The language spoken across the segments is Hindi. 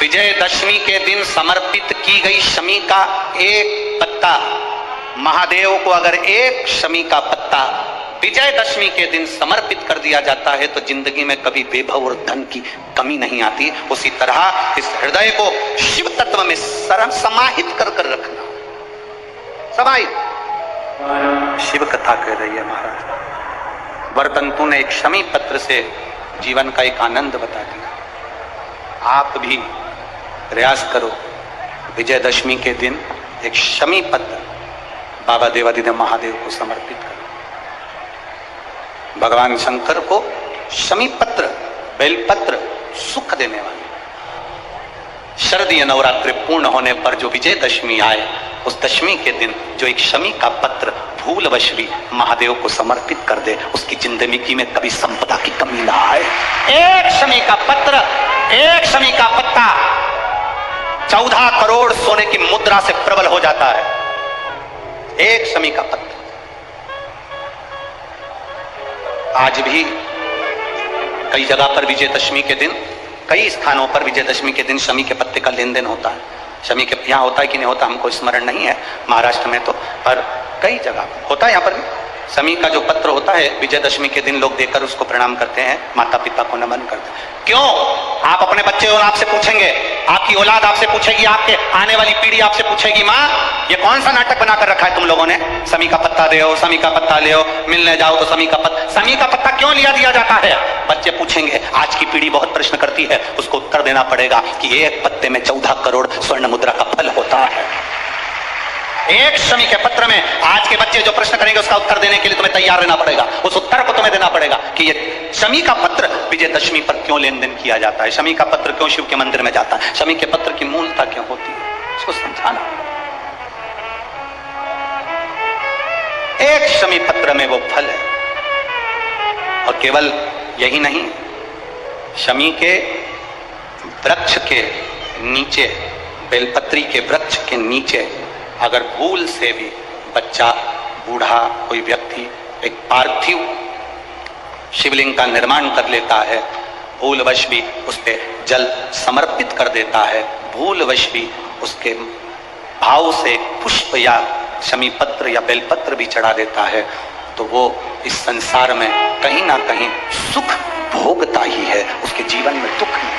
विजयदशमी के दिन समर्पित की गई शमी का एक पत्ता, महादेव को अगर एक शमी का पत्ता विजयदशमी के दिन समर्पित कर दिया जाता है तो जिंदगी में कभी वैभव और धन की कमी नहीं आती। उसी तरह इस हृदय को शिव तत्व में समाहित कर कर रखना। समाहित शिव कथा कह रही है महाराज। वर्तंतु ने एक शमी पत्र से जीवन का एक आनंद बता दिया। आप भी प्रयास करो, विजयदशमी के दिन एक शमी पत्र बाबा देवादिदेव महादेव को समर्पित करो। भगवान शंकर को शमी पत्र, बेलपत्र सुख देने वाले। शरदीय नवरात्रि पूर्ण होने पर जो विजयदशमी आए, उस दशमी के दिन जो एक शमी का पत्र भूलवश भी महादेव को समर्पित कर दे, उसकी जिंदगी में कभी संपदा की कमी ना आए। एक शमी का पत्र, एक शमी का पत्ता 14 करोड़ सोने की मुद्रा से प्रबल हो जाता है। एक शमी का पत्र। आज भी कई जगह पर विजयदशमी के दिन, कई स्थानों पर विजयदशमी के दिन शमी के पत्ते का लेन देन होता है। शमी के यहाँ होता है कि नहीं होता हमको स्मरण नहीं है, महाराष्ट्र में तो, पर कई जगह होता है। यहाँ पर भी शमी का जो पत्र होता है विजयदशमी के दिन लोग देकर उसको प्रणाम करते हैं, माता पिता को नमन करते हैं। क्यों? आप अपने बच्चे और आपसे पूछेंगे, आपकी औलाद आपसे पूछेगी, आपके आने वाली पीढ़ी आपसे पूछेगी, माँ ये कौन सा नाटक बनाकर रखा है तुम लोगों ने? शमी का पत्ता दे, शमी का पत्ता ले, मिलने जाओ तो शमी का पत्ता। शमी का पत्ता क्यों लिया दिया जाता है? बच्चे पूछेंगे। आज की पीढ़ी बहुत प्रश्न करती है, उसको उत्तर देना पड़ेगा कि एक पत्ते में 14 करोड़ स्वर्ण मुद्रा का फल होता है। एक शमी के पत्र में आज के बच्चे जो प्रश्न करेंगे उसका उत्तर देने के लिए तुम्हें तैयार रहना पड़ेगा। उस उत्तर को तुम्हें देना पड़ेगा कि ये शमी का पत्र विजयदशमी पर क्यों लेन देन किया जाता है, शमी का पत्र क्यों शिव के मंदिर में जाता है, शमी के पत्र की मूलता क्यों होती है, इसको समझाना। एक शमी पत्र में वो फल है। और केवल यही नहीं, शमी के वृक्ष के नीचे, बेलपत्री के वृक्ष के नीचे अगर भूल से भी बच्चा, बूढ़ा, कोई व्यक्ति एक पार्थिव शिवलिंग का निर्माण कर लेता है, भूलवश भी उस पे जल समर्पित कर देता है, भूलवश भी उसके भाव से पुष्प या शमी पत्र या बेलपत्र भी चढ़ा देता है, तो वो इस संसार में कहीं ना कहीं सुख भोगता ही है, उसके जीवन में दुख नहीं।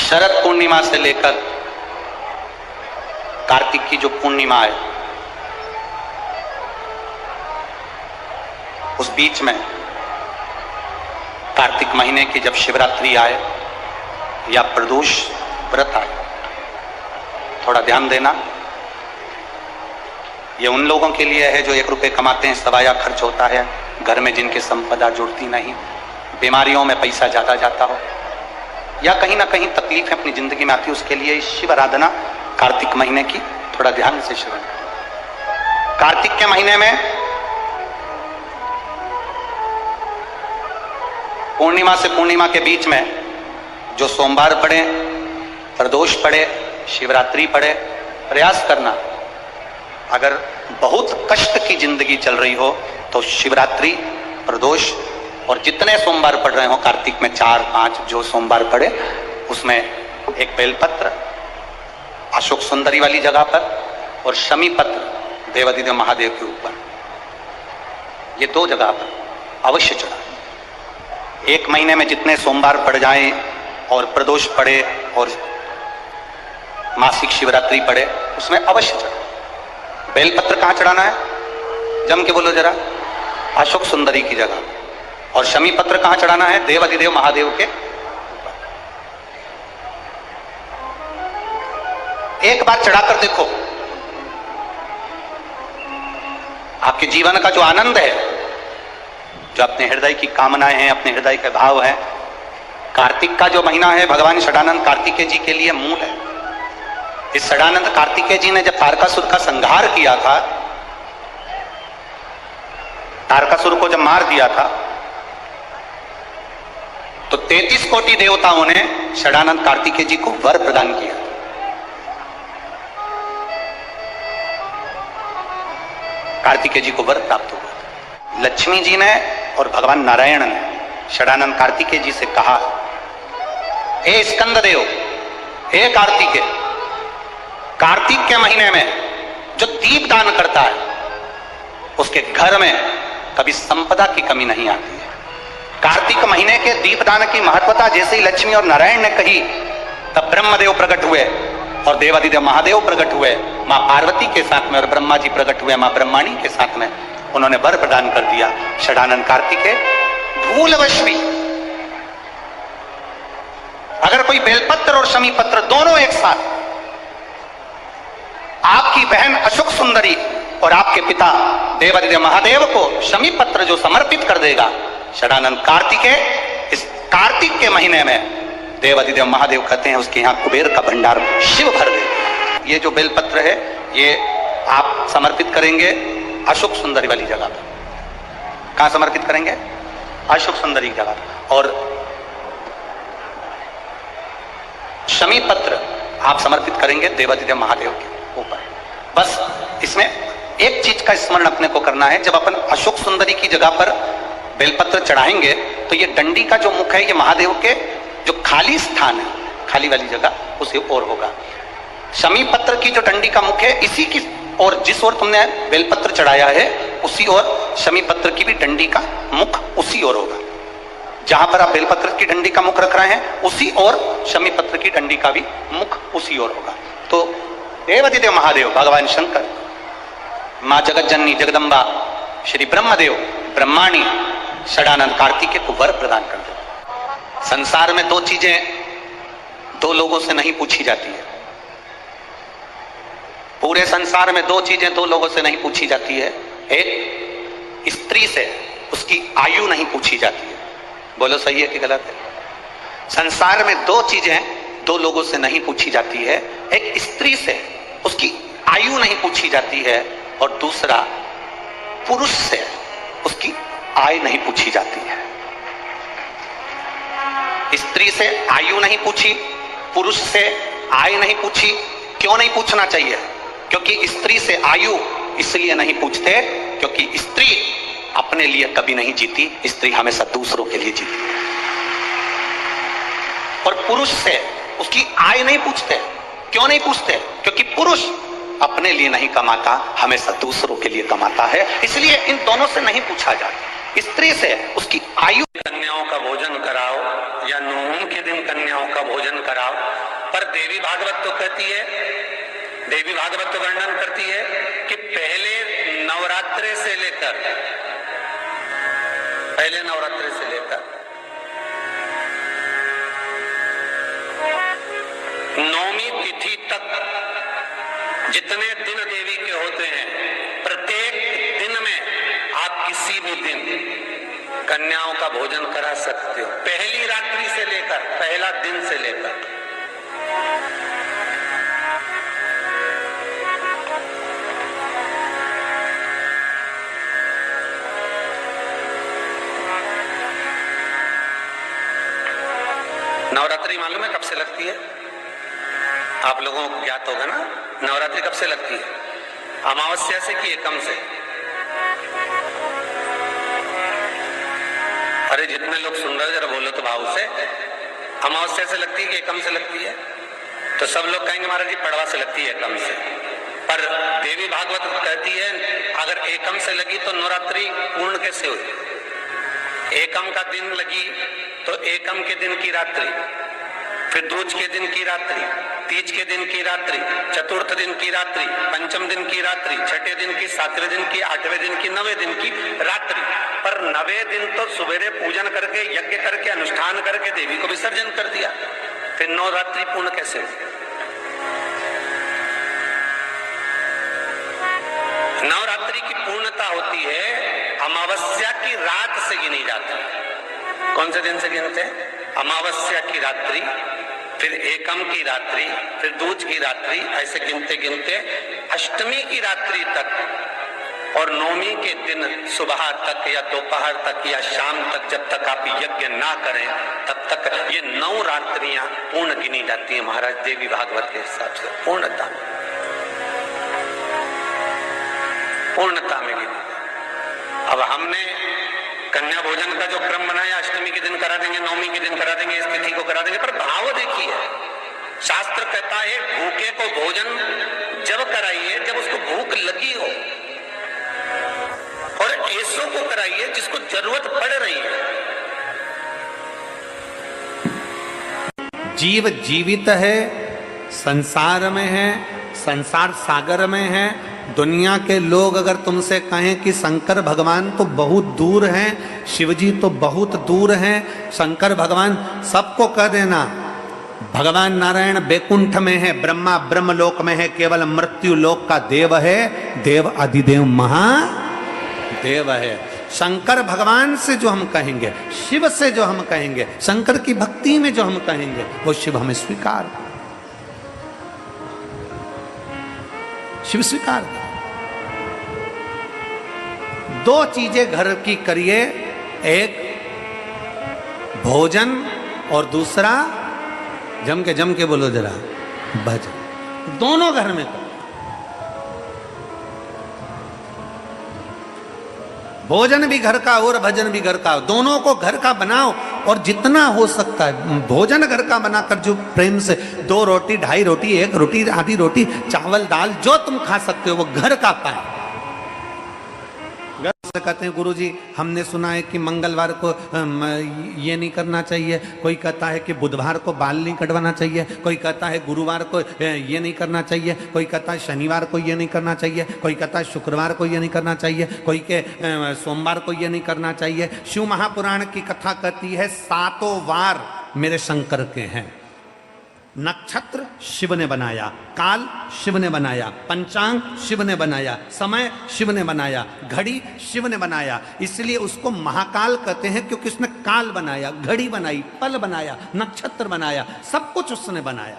शरद पूर्णिमा से लेकर कार्तिक की जो पूर्णिमा है, उस बीच में कार्तिक महीने की जब शिवरात्रि आए या प्रदोष व्रत आए, थोड़ा ध्यान देना। ये उन लोगों के लिए है जो 1 रुपये कमाते हैं, सवाया खर्च होता है, घर में जिनकी संपदा जुड़ती नहीं, बीमारियों में पैसा ज्यादा जाता हो, या कहीं ना कहीं तकलीफ अपनी जिंदगी में आती है, उसके लिए शिव आराधना कार्तिक महीने की थोड़ा ध्यान से श्रवण। कार्तिक के महीने में पूर्णिमा से पूर्णिमा के बीच में जो सोमवार पड़े, प्रदोष पड़े, शिवरात्रि पड़े, प्रयास करना। अगर बहुत कष्ट की जिंदगी चल रही हो तो शिवरात्रि, प्रदोष और जितने सोमवार पड़ रहे हो कार्तिक में 4-5 जो सोमवार पड़े, उसमें एक बेलपत्र अशोक सुंदरी वाली जगह पर और शमी पत्र देवादिदेव महादेव के ऊपर, ये 2 जगह पर अवश्य चढ़ा। 1 महीने में जितने सोमवार पड़ जाएं और प्रदोष पड़े और मासिक शिवरात्रि पड़े, उसमें अवश्य चढ़ा। बेलपत्र कहां चढ़ाना है? जम के बोलो जरा। अशोक सुंदरी की जगह। और शमी पत्र कहां चढ़ाना है? देवादिदेव महादेव के। एक बार चढ़ाकर देखो, आपके जीवन का जो आनंद है, जो अपने हृदय की कामनाएं हैं, अपने हृदय के भाव हैं, कार्तिक का जो महीना है भगवान षडानंद कार्तिकेय जी के लिए मूल है। इस षडानंद कार्तिकेय जी ने जब तारकासुर का संहार किया था, तारकासुर को जब मार दिया था, तो 33 कोटि देवताओं ने षडानंद कार्तिकेय जी को वर प्रदान किया। कार्तिकेय जी को वर प्राप्त हुआ। लक्ष्मी जी ने और भगवान नारायण ने षडानंद कार्तिकेय जी से कहा हे स्कंद देव, हे कार्तिक, कार्तिक के महीने में जो दीप दान करता है उसके घर में कभी संपदा की कमी नहीं आती है। कार्तिक महीने के दीपदान की महत्वता जैसे ही लक्ष्मी और नारायण ने कही, तब ब्रह्मदेव प्रकट हुए और देवादिदेव महादेव प्रकट हुए मां पार्वती के साथ में, और ब्रह्मा जी प्रकट हुए मां ब्रह्माणी के साथ में। उन्होंने वर प्रदान कर दिया, षडानन कार्तिके भूलवश भी अगर कोई बेलपत्र और शमी पत्र दोनों एक साथ आपकी बहन अशोक सुंदरी और आपके पिता देवादिदेव महादेव को शमी पत्र जो समर्पित कर देगा, षडानन कार्तिके, इस कार्तिक के महीने में देवादिदेव महादेव कहते हैं उसके यहां कुबेर का भंडार शिव भर दे। ये जो बेलपत्र है ये आप समर्पित करेंगे अशोक सुंदरी वाली जगह पर। कहां समर्पित करेंगे? अशोक सुंदरी की जगह पर। और शमी पत्र आप समर्पित करेंगे देवादिदेव महादेव के ऊपर। बस इसमें एक चीज का स्मरण अपने को करना है, जब अपन अशोक सुंदरी की जगह पर बेलपत्र चढ़ाएंगे तो ये डंडी का जो मुख है ये महादेव के जो खाली स्थान है, खाली वाली जगह उसी ओर होगा। शमी पत्र की जो डंडी का मुख है इसी की और जिस ओर तुमने बेलपत्र चढ़ाया है उसी ओर शमी पत्र की भी डंडी का मुख उसी ओर होगा। जहां पर आप बेलपत्र की डंडी का मुख रख रहे हैं उसी ओर शमी पत्र की डंडी का भी मुख उसी ओर होगा। तो देवादिदेव महादेव, भगवान शंकर, मां जगत जननी जगदम्बा, श्री ब्रह्मदेव, ब्रह्माणी, षडानंद कार्तिकेय को वर प्रदान कर दो। संसार में दो चीजें दो लोगों से नहीं पूछी जाती है। पूरे संसार में दो चीजें दो लोगों से नहीं पूछी जाती है। एक, स्त्री से उसकी आयु नहीं पूछी जाती है। बोलो सही है कि गलत है? संसार में दो चीजें दो लोगों से नहीं पूछी जाती है। एक, स्त्री से उसकी आयु नहीं पूछी जाती है, और दूसरा, पुरुष से उसकी आय नहीं पूछी जाती है। स्त्री से आयु नहीं पूछी, पुरुष से आय नहीं पूछी। क्यों नहीं पूछना चाहिए? क्योंकि स्त्री से आयु इसलिए नहीं पूछते क्योंकि स्त्री अपने लिए कभी नहीं जीती, स्त्री हमेशा दूसरों के लिए जीती। और पुरुष से उसकी आय नहीं पूछते। क्यों नहीं पूछते? क्योंकि पुरुष अपने लिए नहीं कमाता, हमेशा दूसरों के लिए कमाता है, इसलिए इन दोनों से नहीं पूछा जाता। स्त्री से उसकी आयु, कन्याओं का भोजन कराओ या नवमी के दिन कन्याओं का भोजन कराओ, पर देवी भागवत तो कहती है, देवी भागवत तो वर्णन करती है कि पहले नवरात्रे से लेकर नौमी तिथि तक जितने दिन देवी के होते हैं, प्रत्येक दिन में आप किसी भी दिन कन्याओं का भोजन करा सकते हो, पहली रात्रि से लेकर, पहला दिन से लेकर। नवरात्रि मालूम है कब से लगती है? आप लोगों को ज्ञात होगा ना, नवरात्रि कब से लगती है? अमावस्या से कि एकम से? अरे जितने लोग सुन रहे जरा बोलो तो भाव से। अमावस्या से लगती है कि एकम से लगती है? तो सब लोग कहेंगे महाराज जी पड़वा से लगती है, एकम से। पर देवी भागवत कहती है अगर एकम से लगी तो नवरात्रि पूर्ण कैसे हुई? एकम का दिन लगी तो एकम के दिन की रात्रि, फिर दूज के दिन की रात्रि, तीज के दिन की रात्रि, चतुर्थ दिन की रात्रि, पंचम दिन की रात्रि, छठे दिन की, सातवें दिन की, आठवें दिन की, नवें दिन की रात्रि। पर नवें दिन तो सुबेरे पूजन करके, यज्ञ करके, अनुष्ठान करके देवी को विसर्जन कर दिया, फिर नवरात्रि पूर्ण कैसे हुई? नवरात्रि की पूर्णता होती है अमावस्या की रात से गिनी जाती है। कौन से दिन से गिनते हैं? अमावस्या की रात्रि, फिर एकम की रात्रि, फिर दूज की रात्रि, ऐसे गिनते गिनते अष्टमी की रात्रि तक और नौमी के दिन सुबह तक या दोपहर तक या शाम तक, जब तक आप यज्ञ ना करें तब तक ये 9 रात्रियां पूर्ण गिनी जाती है महाराज देवी भागवत के हिसाब से। पूर्णता में गिनी। अब हमने कन्या भोजन का जो क्रम बनाया, अष्टमी के दिन करा देंगे, नवमी के दिन करा देंगे, इस तिथि को करा देंगे, पर भाव देखिए, शास्त्र कहता है भूखे को भोजन जब कराइए जब उसको भूख लगी हो, और ऐसों को कराइए जिसको जरूरत पड़ रही है। जीव जीवित है, संसार में है, संसार सागर में है। दुनिया के लोग अगर तुमसे कहें कि शंकर भगवान तो बहुत दूर हैं, शिवजी तो बहुत दूर हैं, शंकर भगवान, सबको कह देना भगवान नारायण बैकुंठ में है, ब्रह्मा ब्रह्मलोक में है, केवल मृत्यु लोक का देव है, देव अधिदेव महादेव है। शंकर भगवान से जो हम कहेंगे, शिव से जो हम कहेंगे, शंकर की भक्ति में जो हम कहेंगे, वो शिव हमें स्वीकार, शिव स्वीकार। दो चीजें घर की करिए, एक भोजन और दूसरा जम के बोलो जरा भजन। दोनों घर में करो, भोजन भी घर का और भजन भी घर का, दोनों को घर का बनाओ। और जितना हो सकता है भोजन घर का बनाकर जो प्रेम से 2 रोटी, 2.5 रोटी, 1 रोटी, आधी रोटी, चावल दाल जो तुम खा सकते हो वो घर का पाए। से कहते हैं गुरुजी हमने सुना है कि मंगलवार को ये नहीं करना चाहिए, कोई कहता है कि बुधवार को बाल नहीं कटवाना चाहिए, कोई कहता है गुरुवार को ये नहीं करना चाहिए, कोई कहता है शनिवार को ये नहीं करना चाहिए, कोई कहता है शुक्रवार को ये नहीं करना चाहिए, कोई के सोमवार को ये नहीं करना चाहिए। शिव महापुराण की कथा कहती है 7 वार मेरे शंकर के हैं। नक्षत्र शिव ने बनाया, काल शिव ने बनाया, पंचांग शिव ने बनाया, समय शिव ने बनाया, घड़ी शिव ने बनाया, इसलिए उसको महाकाल कहते हैं क्योंकि उसने काल बनाया, घड़ी बनाई, पल बनाया, नक्षत्र बनाया, सब कुछ उसने बनाया।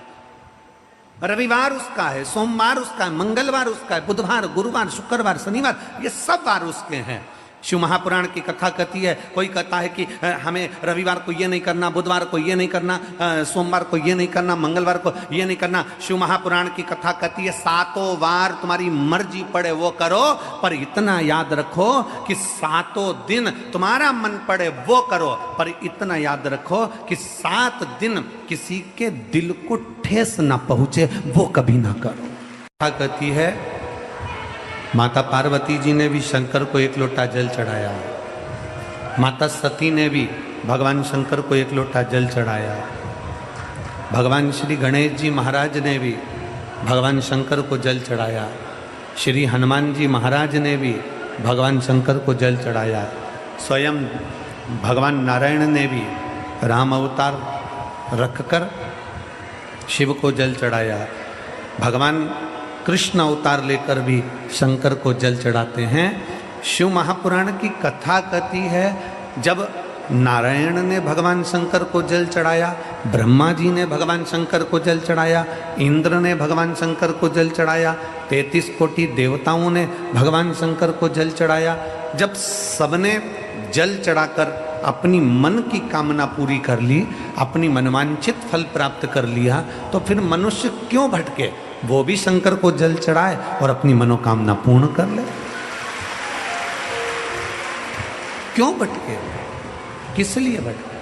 रविवार उसका है, सोमवार उसका है, मंगलवार उसका है, बुधवार, गुरुवार, शुक्रवार, शनिवार, ये सब वार उसके हैं। शिव महापुराण की कथा कहती है, कोई कहता है कि हमें रविवार को ये नहीं करना, बुधवार को ये नहीं करना, सोमवार को ये नहीं करना, मंगलवार को ये नहीं करना। शिव महापुराण की कथा कहती है 7 वार तुम्हारी मर्जी पड़े वो करो, पर इतना याद रखो कि 7 दिन तुम्हारा मन पड़े वो करो, पर इतना याद रखो कि 7 दिन किसी के दिल को ठेस ना पहुंचे वो कभी ना करो। कथा कहती है माता पार्वती जी ने भी शंकर को 1 लोटा जल चढ़ाया, माता सती ने भी भगवान शंकर को 1 लोटा जल चढ़ाया, भगवान श्री गणेश जी महाराज ने भी भगवान शंकर को जल चढ़ाया, श्री हनुमान जी महाराज ने भी भगवान शंकर को जल चढ़ाया, स्वयं भगवान नारायण ने भी राम अवतार रखकर शिव को जल चढ़ाया, भगवान कृष्ण अवतार लेकर भी शंकर को जल चढ़ाते हैं। शिव महापुराण की कथा कहती है जब नारायण ने भगवान शंकर को जल चढ़ाया, ब्रह्मा जी ने भगवान शंकर को जल चढ़ाया, इंद्र ने भगवान शंकर को जल चढ़ाया, 33 कोटि देवताओं ने भगवान शंकर को जल चढ़ाया। जब सबने जल चढ़ाकर अपनी मन की कामना पूरी कर ली, अपनी मनवांछित फल प्राप्त कर लिया, तो फिर मनुष्य क्यों भटके, वो भी शंकर को जल चढ़ाए और अपनी मनोकामना पूर्ण कर ले। क्यों भटके, किस लिए भटके?